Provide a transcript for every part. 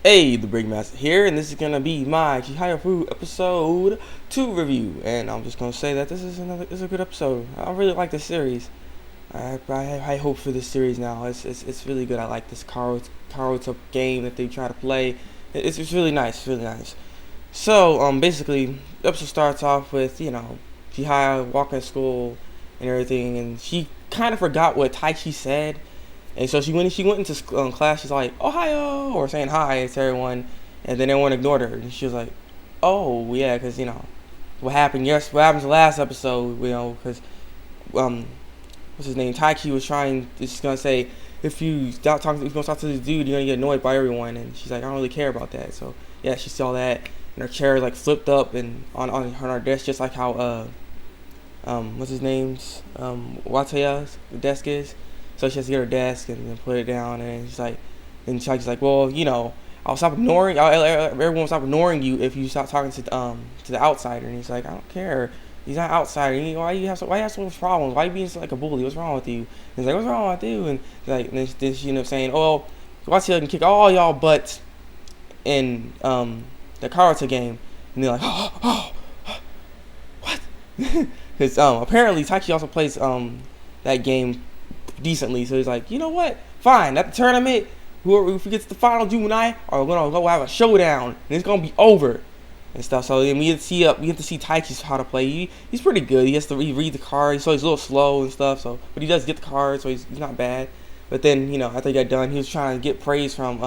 Hey, the Thabreakmasta here, and this is gonna be my Chihayafuru episode 2 review. And I'm just gonna say that this is a good episode. I really like this series. I hope for this series now. It's really good. I like this Karuto game that they try to play. It's really nice, really nice. So basically, the episode starts off with Chihaya walking to school and everything, and she kind of forgot what Taichi said. And so when she went into class, she's like, Ohio, or saying hi to everyone, and then everyone ignored her. And she was like, oh, yeah, because, what happened, what happened to the last episode, because, what's his name, Taichi was just going to say, if you stop talking, if you don't talk to this dude, you're going to get annoyed by everyone. And she's like, I don't really care about that. So, yeah, she saw that, and her chair, like, flipped up and on her desk, just like how, what's his name's, Wataya's desk is. So she has to get her desk and then put it down, and she's like, well, I'll stop ignoring. Everyone will stop ignoring you if you stop talking to the outsider. And he's like, I don't care. He's not outsider. Why you have so much problems? Why you being like a bully? What's wrong with you? And he's like, what's wrong with you? And then she ended up saying, oh, watch can kick all y'all butts in the Karuto game. And they're like, oh, what? Because apparently Taichi also plays that game decently, so he's like, you know what? Fine. At the tournament, whoever gets the final, you and I are gonna go have a showdown, and it's gonna be over and stuff. So then we get to see Taichi's how to play. He's pretty good. He has to read the cards, so he's a little slow and stuff. So, but he does get the cards, so he's not bad. But then after he got done, he was trying to get praise from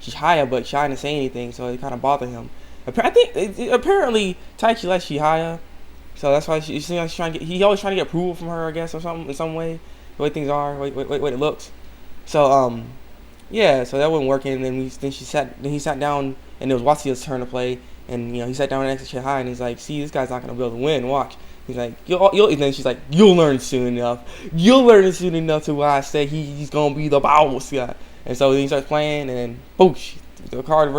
Chihaya, but Chihaya didn't say anything, so it kind of bothered him. Apparently Taichi likes Chihaya, so that's why he's trying to get. He always trying to get approval from her, I guess, or something in some way. The way things are, way it looks. So yeah, so that wasn't working. And then he sat down, and it was Watsuya's turn to play. And he sat down next to Chihaya, and he's like, see, this guy's not gonna be able to win. Watch. He's like, and then she's like, you'll learn soon enough. You'll learn soon enough to why I say he's gonna be the boss guy. And so then he starts playing, and then boosh, the card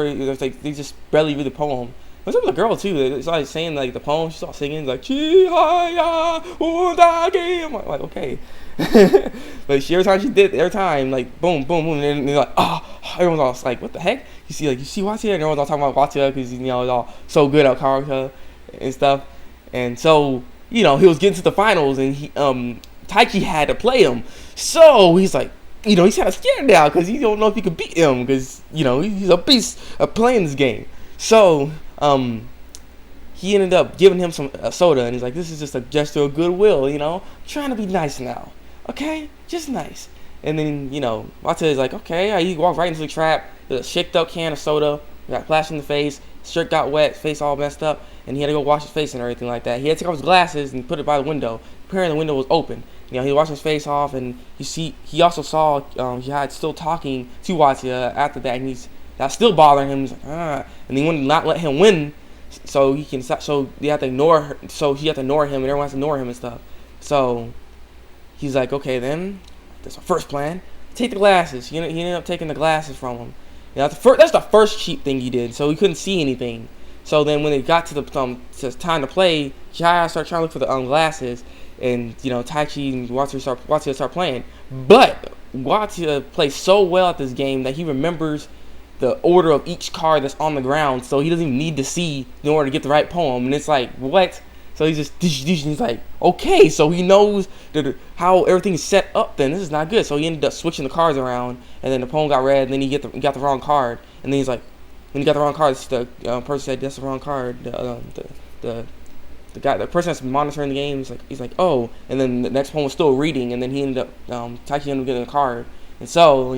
they just barely read the poem. What's up with the girl too? It's like saying like the poem. She starts singing like Chihaya Undagi. I'm like okay. But every time like boom, boom, boom, and they're like everyone's all like what the heck? You see Watsuya, and everyone's all talking about Watsuya because he's all so good at Karuto and stuff. And so he was getting to the finals, and Taichi had to play him. So he's like. He's kind of scared now because he don't know if he could beat him because he's a beast of playing this game. So he ended up giving him some soda, and he's like, "This is just a gesture of goodwill, I'm trying to be nice now, okay, just nice." And then Watsuya is like, "Okay." He walked right into the trap. There's a shaked up can of soda, got flashed in the face, shirt got wet, face all messed up, and he had to go wash his face and everything like that. He had to take off his glasses and put it by the window. Apparently the window was open. He washed his face off, and he also saw he had still talking to Watsuya after that, and that's still bothering him. He's like, and he wanted to not let him win, so he can. So you have to ignore her. So he had to ignore him, and everyone has to ignore him and stuff. So he's like, okay, then that's our first plan. Take the glasses. He ended up taking the glasses from him. That's the first cheap thing he did. So he couldn't see anything. So then when it got to the time to play, Chihaya started trying to look for the glasses. And Taichi and Watsuya start playing, but Watsuya plays so well at this game that he remembers the order of each card that's on the ground, so he doesn't even need to see in order to get the right poem. And it's like what? So he's like, okay, so he knows how everything is set up. Then this is not good. So he ended up switching the cards around, and then the poem got read, and then he got the wrong card, and then he's like, when he got the wrong card, the person said that's the wrong card. The person that's monitoring the game he's like oh, and then the next poem was still reading, and then he ended up Taichi ended up getting a card, and so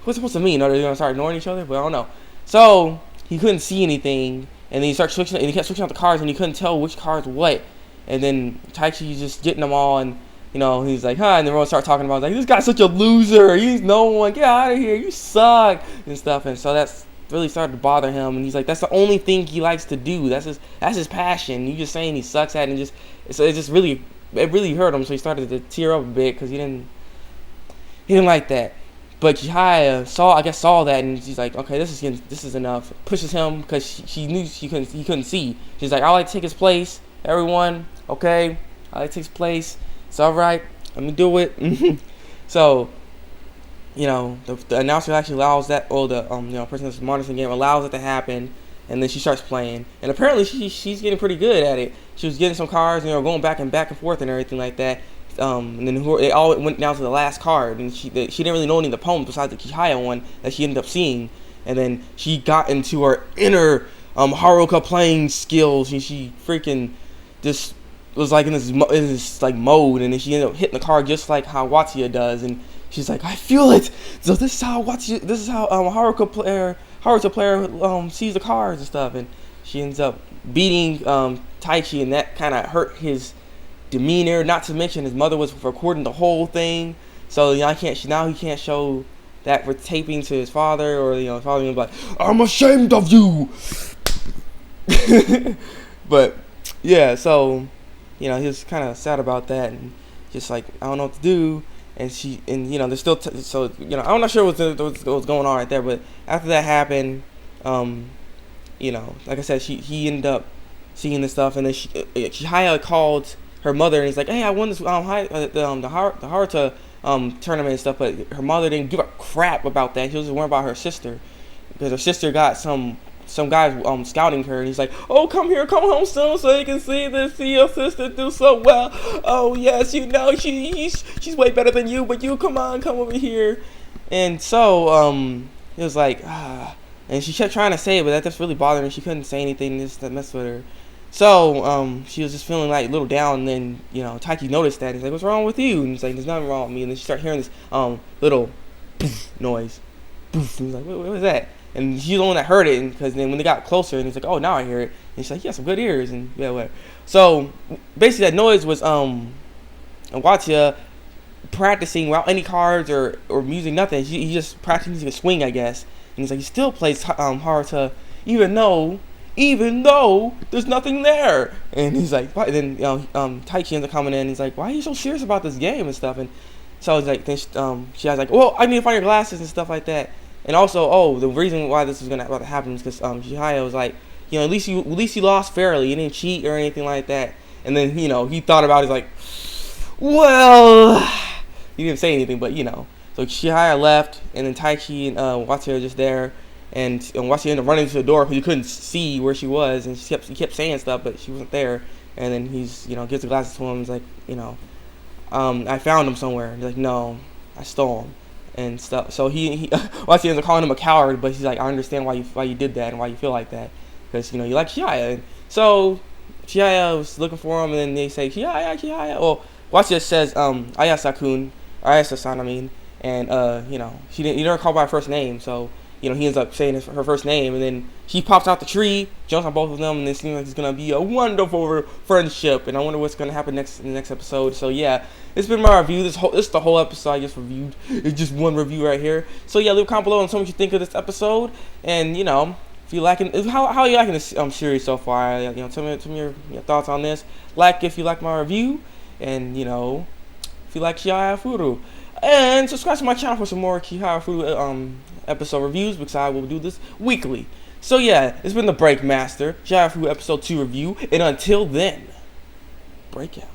what's it supposed to mean? Are they gonna start ignoring each other? But I don't know. So he couldn't see anything, and then he kept switching out the cards, and he couldn't tell which cards what, and then Taichi's just getting them all, and he's like and then everyone started talking about like this guy's such a loser, he's no one, get out of here, you suck and stuff, and so that's really started to bother him, and he's like, that's the only thing he likes to do. That's his passion. You just saying he sucks at it, and it really hurt him. So he started to tear up a bit because he didn't like that. But Chihaya saw that, and she's like, okay, this is enough. Pushes him because she knew he couldn't see. She's like, I like to take his place. Everyone, okay, I like to take his place. It's all right. Let me do it. So the announcer actually allows that, or the person that's monitoring the game allows it to happen, and then she starts playing, and apparently she's getting pretty good at it. She was getting some cards, going back and forth and everything like that. And then it all went down to the last card, and she didn't really know any of the poems besides the Chihaya one that she ended up seeing, and then she got into her inner Haruka playing skills, and she freaking just was like in this like mode, and then she ended up hitting the card just like how Watsuya does, and she's like, I feel it. So this is how Haruka player sees the cards and stuff, and she ends up beating Taichi, and that kind of hurt his demeanor. Not to mention his mother was recording the whole thing, so he can't show that for taping to his father, or his father being like, I'm ashamed of you. But yeah, so he was kind of sad about that, and just like, I don't know what to do. And they're still I'm not sure what's going on right there, but after that happened, like I said, he ended up seeing this stuff, and then Chihaya called her mother, and he's like, hey, I won this the Haruta tournament and stuff, but her mother didn't give a crap about that. She was just worried about her sister, because her sister got some guys scouting her, and he's like, oh, come home soon so you can see your sister do so well. Oh yes, she's way better than you, but you come over here. And so it was like, and she kept trying to say it, but that just really bothered her. She couldn't say anything just to mess with her. So she was just feeling like a little down, and then Taiki noticed that. He's like, what's wrong with you? And he's like, there's nothing wrong with me. And then she started hearing this little poof noise. Poof. And he's like, what was that? And she's the one that heard it, because then when they got closer, and he's like, oh, now I hear it. And she's like, yeah, some good ears, and yeah, whatever. So basically that noise was Watsuya practicing without any cards or music, nothing. He just practicing a swing, I guess. And he's like, he still plays Haruta even though there's nothing there. And he's like, what? And then Taichi ends up coming in, and he's like, why are you so serious about this game and stuff? And so he's like, she was like, well, I need to find your glasses and stuff like that. And also, the reason why this was about to happen is because Chihaya was like, at least you lost fairly. You didn't cheat or anything like that. And then he thought about it. He's like, well, he didn't say anything, but So Chihaya left, and then Taichi and Watsuya were just there, and Watsuya ended up running to the door because he couldn't see where she was, and he kept saying stuff, but she wasn't there. And then he's gives the glasses to him. He's like, I found them somewhere. And he's like, no, I stole them. And stuff. So he Watsuya ends up calling him a coward, but he's like, I understand why you did that and why you feel like that, because you like Chihaya. And so Chihaya was looking for him, and then they say, Chihaya. Well, Watsuya says Ayasa-san, I mean, and he never called by her first name, so he ends up saying her first name, and then she pops out the tree, jumps on both of them, and it seems like it's gonna be a wonderful friendship. And I wonder what's gonna happen in the next episode. So yeah, it's been my review. This is the whole episode I just reviewed. It's just one review right here. So yeah, leave a comment below and tell me what you think of this episode, and if you liking, how you liking this series so far. Tell me your thoughts on this. Like if you like my review, and if you like Chihayafuru. And subscribe to my channel for some more Chihayafuru episode reviews, because I will do this weekly. So yeah, it's been the Thabreakmasta, Chihayafuru episode 2 review, and until then, break out.